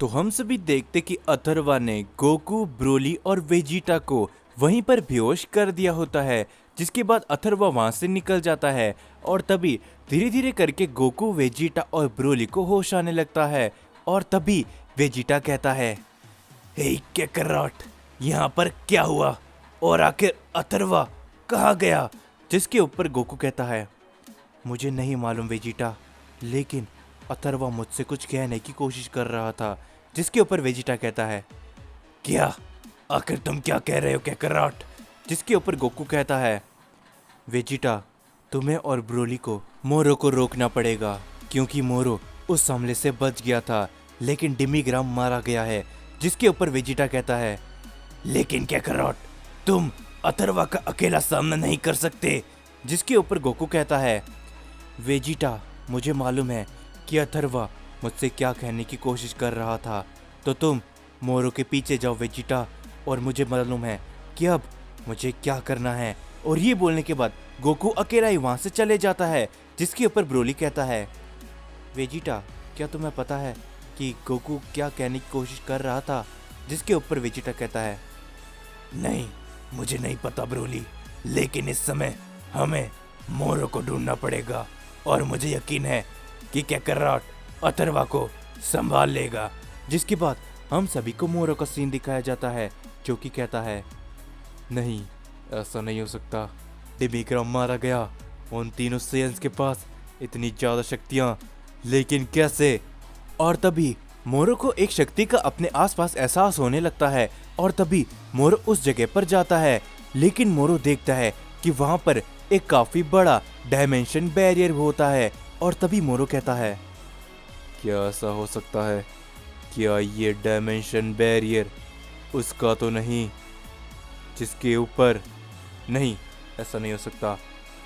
तो हम सभी देखते कि अथर्वा ने गोकू, ब्रोली और वेजिटा को वहीं पर बेहोश कर दिया होता है, जिसके बाद अथर्वा वहां से निकल जाता है और तभी धीरे धीरे करके गोकू, वेजिटा और ब्रोली को होश आने लगता है। और तभी वेजिटा कहता है, हे कैकरॉट, यहाँ पर क्या हुआ और आखिर अथर्वा कहाँ गया? जिसके ऊपर गोकू कहता है, मुझे नहीं मालूम वेजिटा, लेकिन अथर्वा मुझसे कुछ कहने की कोशिश कर रहा था। जिसके ऊपर वेजिटा कहता है, क्या? आखिर तुम क्या कह रहे हो कैकरॉट? जिसके ऊपर गोकू कहता है, वेजिटा, तुम्हें और ब्रोली को मोरो को रोकना पड़ेगा, क्योंकि मोरो उस हमले से बच गया था लेकिन डिमिग्राम मारा गया है। जिसके ऊपर वेजिटा कहता है, लेकिन कैकरॉट, तुम अथर्वा का अकेला सामना नहीं कर सकते। जिसके ऊपर गोकू कहता है, वेजिटा, मुझे मालूम है कि अथर्वा मुझसे क्या कहने की कोशिश कर रहा था, तो तुम मोरो के पीछे जाओ वेजिटा, और मुझे मालूम है कि अब मुझे क्या करना है। और ये बोलने के बाद गोकू अकेला ही वहां से चले जाता है। जिसके ऊपर ब्रोली कहता है, वेजिटा, क्या तुम्हें पता है कि गोकू क्या कहने की कोशिश कर रहा था? जिसके ऊपर वेजिटा कहता है, नहीं, मुझे नहीं पता ब्रोली, लेकिन इस समय हमें मोरो को ढूंढना पड़ेगा और मुझे यकीन है कि कैकरॉट अथर्वा को संभाल लेगा। जिसके बाद हम सभी को मोरो का सीन दिखाया जाता है, जो कि कहता है, नहीं, ऐसा नहीं हो सकता। डिमिग्राम मारा गया, उन तीनों सेयंस के पास इतनी ज्यादा शक्तियां, लेकिन कैसे? और तभी मोरो को एक शक्ति का अपने आसपास एहसास होने लगता है और तभी मोरो उस जगह पर जाता है, लेकिन मोरो देखता है कि वहां पर एक काफी बड़ा डायमेंशन बैरियर होता है। और तभी मोरो कहता है, क्या ऐसा हो सकता है? क्या ये डायमेंशन बैरियर उसका तो नहीं जिसके ऊपर? नहीं, ऐसा नहीं हो सकता,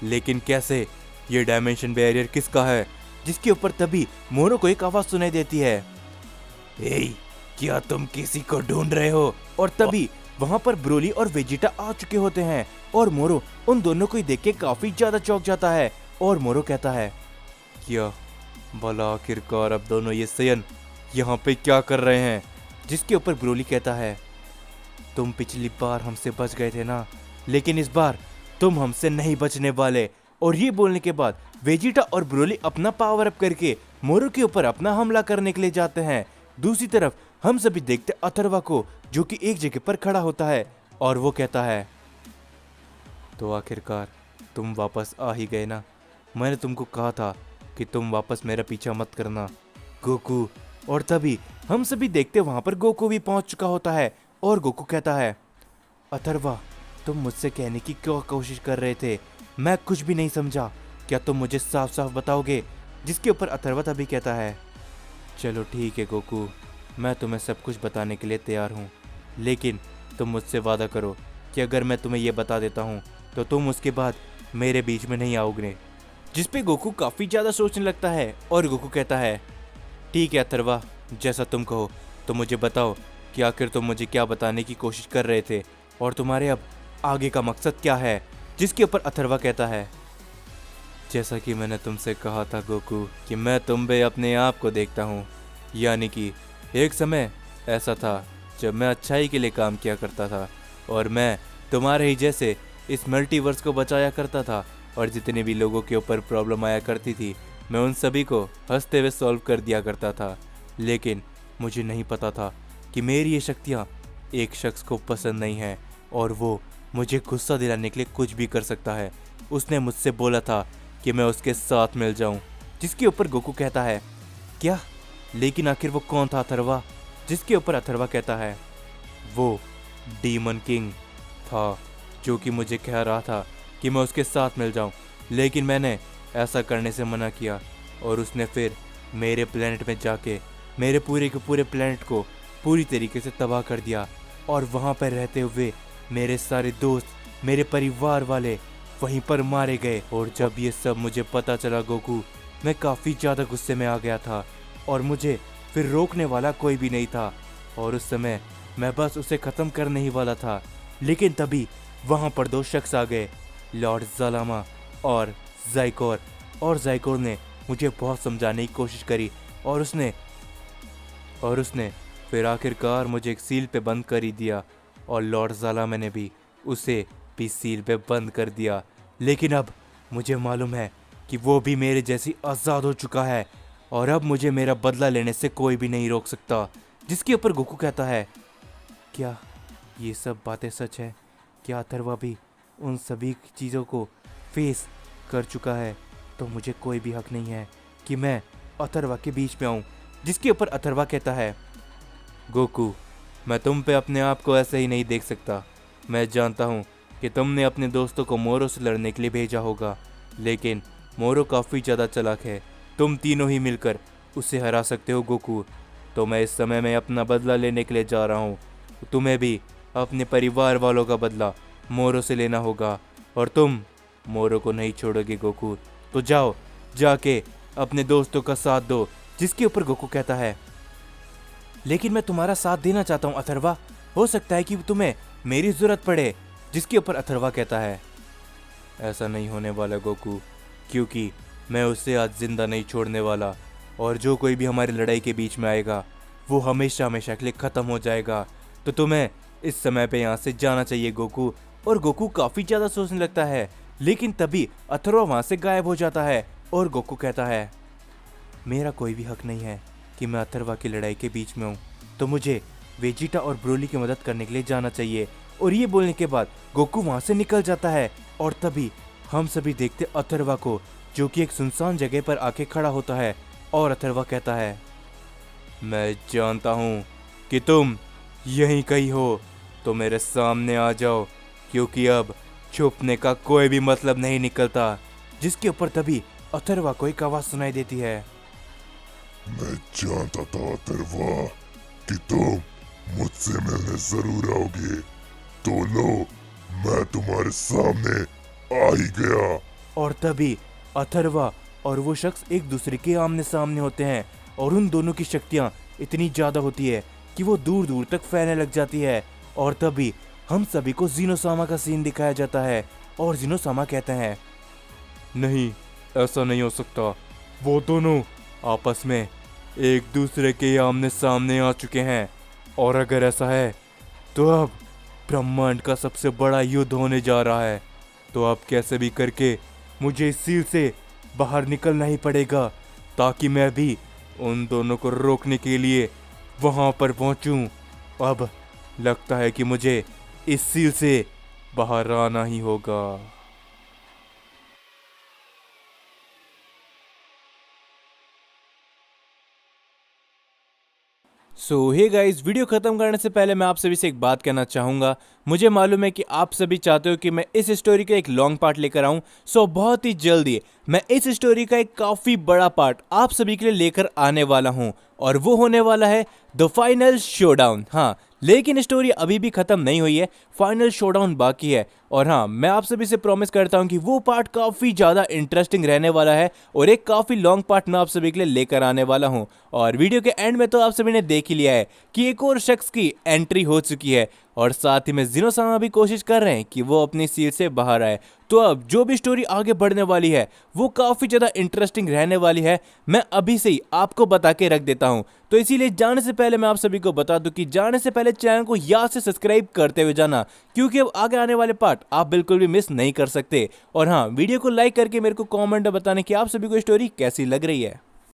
लेकिन कैसे? ये डायमेंशन बैरियर किसका है? जिसके ऊपर तभी मोरो को एक आवाज सुनाई देती है, हे, क्या तुम किसी को ढूंढ रहे हो? और तभी वहां पर ब्रोली और वेजिटा आ चुके होते हैं और मोरो उन दोनों को ही देख के काफी ज्यादा चौंक जाता है। और मोरो कहता है, क्या भला आखिरकार अब दोनों ये सेयन यहाँ पे क्या कर रहे हैं? जिसके ऊपर ब्रोली कहता है, तुम पिछली बार हमसे बच गए थे ना, लेकिन इस बार तुम हमसे नहीं बचने वाले। और ये बोलने के बाद वेजिटा और ब्रोली अपना पावर अप करके मोरो के ऊपर अपना हमला करने के लिए जाते हैं। दूसरी तरफ हम सभी देखते अथर्वा को, जो कि एक जगह पर खड़ा होता है और वो कहता है, तो आखिरकार तुम वापस आ ही गए ना? मैंने तुमको कहा था कि तुम वापस मेरा पीछा मत करना, गोकू। और तभी हम सभी देखते वहां पर गोकू भी पहुंच चुका होता है और गोकू कहता है, अथर्वा, तुम मुझसे कहने की क्यों कोशिश कर रहे थे? मैं कुछ भी नहीं समझा, क्या तुम मुझे साफ साफ बताओगे? जिसके ऊपर अथर्वा तभी कहता है, चलो ठीक है गोकू, मैं तुम्हें सब कुछ बताने के लिए तैयार हूँ, लेकिन तुम मुझसे वादा करो कि अगर मैं तुम्हें ये बता देता हूँ तो तुम उसके बाद मेरे बीच में नहीं आओगे। जिस पे गोकू काफ़ी ज़्यादा सोचने लगता है और गोकू कहता है, ठीक है अथर्वा, जैसा तुम कहो, तो मुझे बताओ कि आखिर तुम मुझे क्या बताने की कोशिश कर रहे थे और तुम्हारे अब आगे का मकसद क्या है? जिसके ऊपर अथर्वा कहता है, जैसा कि मैंने तुमसे कहा था गोकू कि मैं तुम पे अपने आप को देखता हूँ, यानी कि एक समय ऐसा था जब मैं अच्छाई के लिए काम किया करता था और मैं तुम्हारे ही जैसे इस मल्टीवर्स को बचाया करता था, और जितने भी लोगों के ऊपर प्रॉब्लम आया करती थी मैं उन सभी को हंसते हुए सॉल्व कर दिया करता था। लेकिन मुझे नहीं पता था कि मेरी ये शक्तियाँ एक शख्स को पसंद नहीं है और वो मुझे गुस्सा दिलाने के लिए कुछ भी कर सकता है। उसने मुझसे बोला था कि मैं उसके साथ मिल जाऊं। जिसके ऊपर गोकू कहता है, क्या? लेकिन आखिर वो कौन था अथर्वा? जिसके ऊपर अथर्वा कहता है, वो डीमन किंग था, जो कि मुझे कह रहा था कि मैं उसके साथ मिल जाऊं, लेकिन मैंने ऐसा करने से मना किया और उसने फिर मेरे प्लेनेट में जाके मेरे पूरे के पूरे प्लेनेट को पूरी तरीके से तबाह कर दिया और वहाँ पर रहते हुए मेरे सारे दोस्त, मेरे परिवार वाले वहीं पर मारे गए। और जब ये सब मुझे पता चला गोकू, मैं काफ़ी ज़्यादा गुस्से में आ गया था और मुझे फिर रोकने वाला कोई भी नहीं था और उस समय मैं बस उसे ख़त्म करने ही वाला था। लेकिन तभी वहाँ पर दो शख्स आ गए, लॉर्ड ज़लामा और ज़ाइकोर। और ज़ाइकोर ने मुझे बहुत समझाने की कोशिश करी और उसने फिर आखिरकार मुझे एक सील पे बंद कर ही दिया और लॉर्ड ज़ालामन मैंने भी उसे भी सील पे बंद कर दिया। लेकिन अब मुझे मालूम है कि वो भी मेरे जैसी आज़ाद हो चुका है और अब मुझे मेरा बदला लेने से कोई भी नहीं रोक सकता। जिसके ऊपर गोकू कहता है, क्या ये सब बातें सच है? क्या अथर्वा भी उन सभी चीज़ों को फेस कर चुका है? तो मुझे कोई भी हक नहीं है कि मैं अथर्वा के बीच में आऊँ। जिसके ऊपर अथर्वा कहता है, गोकू मैं तुम पे अपने आप को ऐसे ही नहीं देख सकता। मैं जानता हूँ कि तुमने अपने दोस्तों को मोरो से लड़ने के लिए भेजा होगा, लेकिन मोरो काफ़ी ज़्यादा चालाक है। तुम तीनों ही मिलकर उसे हरा सकते हो गोकू। तो मैं इस समय में अपना बदला लेने के लिए जा रहा हूँ। तुम्हें भी अपने परिवार वालों का बदला मोरो से लेना होगा और तुम मोरो को नहीं छोड़ोगे गोकू। तो जाओ, जाके अपने दोस्तों का साथ दो। जिसके ऊपर गोकू कहता है, लेकिन मैं तुम्हारा साथ देना चाहता हूँ अथर्वा, हो सकता है कि तुम्हें मेरी ज़रूरत पड़े। जिसके ऊपर अथर्वा कहता है, ऐसा नहीं होने वाला गोकू, क्योंकि मैं उसे आज जिंदा नहीं छोड़ने वाला और जो कोई भी हमारी लड़ाई के बीच में आएगा वो हमेशा हमेशा के लिए ख़त्म हो जाएगा। तो तुम्हें इस समय पे यहाँ से जाना चाहिए गोकू। और गोकू काफ़ी ज़्यादा सोचने लगता है, लेकिन तभी अथर्वा वहाँ से गायब हो जाता है और गोकू कहता है, मेरा कोई भी हक नहीं है कि मैं अथर्वा की लड़ाई के बीच में हूँ, तो मुझे वेजिटा और ब्रोली की मदद करने के लिए जाना चाहिए। और ये बोलने के बाद गोकू वहाँ से निकल जाता है और तभी हम सभी देखते अथर्वा को, जो कि एक सुनसान जगह पर आके खड़ा होता है। और अथर्वा कहता है, मैं जानता हूँ कि तुम यहीं कहीं हो, तो मेरे सामने आ जाओ, क्योंकि अब छुपने का कोई भी मतलब नहीं निकलता। जिसके ऊपर तभी अथर्वा को एक आवाज़ सुनाई देती है, मैं जानता था अथर्वा कि तुम मुझसे मिलने जरूर आओगे, तो लो मैं तुम्हारे सामने आ ही गया। और तभी अथर्वा और वो शख्स एक दूसरे के आमने सामने होते हैं और उन दोनों की शक्तियाँ इतनी ज़्यादा होती है कि वो दूर दूर तक फैलने लग जाती है। और तभी हम सभी को ज़ीनोसामा का सीन दिखाया जाता है और ज़ीनोसामा कहते हैं, नहीं ऐसा नहीं हो सकता, वो दोनों आपस में एक दूसरे के आमने सामने आ चुके हैं और अगर ऐसा है तो अब ब्रह्मांड का सबसे बड़ा युद्ध होने जा रहा है। तो अब कैसे भी करके मुझे इस सील से बाहर निकलना ही पड़ेगा, ताकि मैं भी उन दोनों को रोकने के लिए वहां पर पहुंचूं। अब लगता है कि मुझे इस सील से बाहर आना ही होगा। सो हे गाइस, वीडियो खत्म करने से पहले मैं आप सभी से एक बात कहना चाहूँगा। मुझे मालूम है कि आप सभी चाहते हो कि मैं इस स्टोरी का एक लॉन्ग पार्ट लेकर आऊँ। सो बहुत ही जल्दी मैं इस स्टोरी का एक काफ़ी बड़ा पार्ट आप सभी के लिए लेकर आने वाला हूँ और वो होने वाला है द फाइनल शोडाउन। हाँ, लेकिन स्टोरी अभी भी ख़त्म नहीं हुई है, फाइनल शोडाउन बाकी है। और हाँ, मैं आप सभी से प्रॉमिस करता हूँ कि वो पार्ट काफ़ी ज़्यादा इंटरेस्टिंग रहने वाला है और एक काफ़ी लॉन्ग पार्ट मैं आप सभी के लिए लेकर आने वाला हूँ। और वीडियो के एंड में तो आप सभी ने देख ही लिया है कि एक और शख्स की एंट्री हो चुकी है और साथ ही में ज़ीनोसामा भी कोशिश कर रहे हैं कि वो अपनी सीट से बाहर आए। तो अब जो भी स्टोरी आगे बढ़ने वाली है वो काफ़ी ज़्यादा इंटरेस्टिंग रहने वाली है, मैं अभी से ही आपको बता के रख देता हूँ। तो इसीलिए जाने से पहले मैं आप सभी को बता दूं कि जाने से पहले चैनल को याद से सब्सक्राइब करते हुए जाना, क्योंकि अब आगे आने वाले पार्ट आप बिल्कुल भी मिस नहीं कर सकते। और हाँ, वीडियो को लाइक करके मेरे को कमेंट में बताने कि आप सभी को स्टोरी कैसी लग रही है।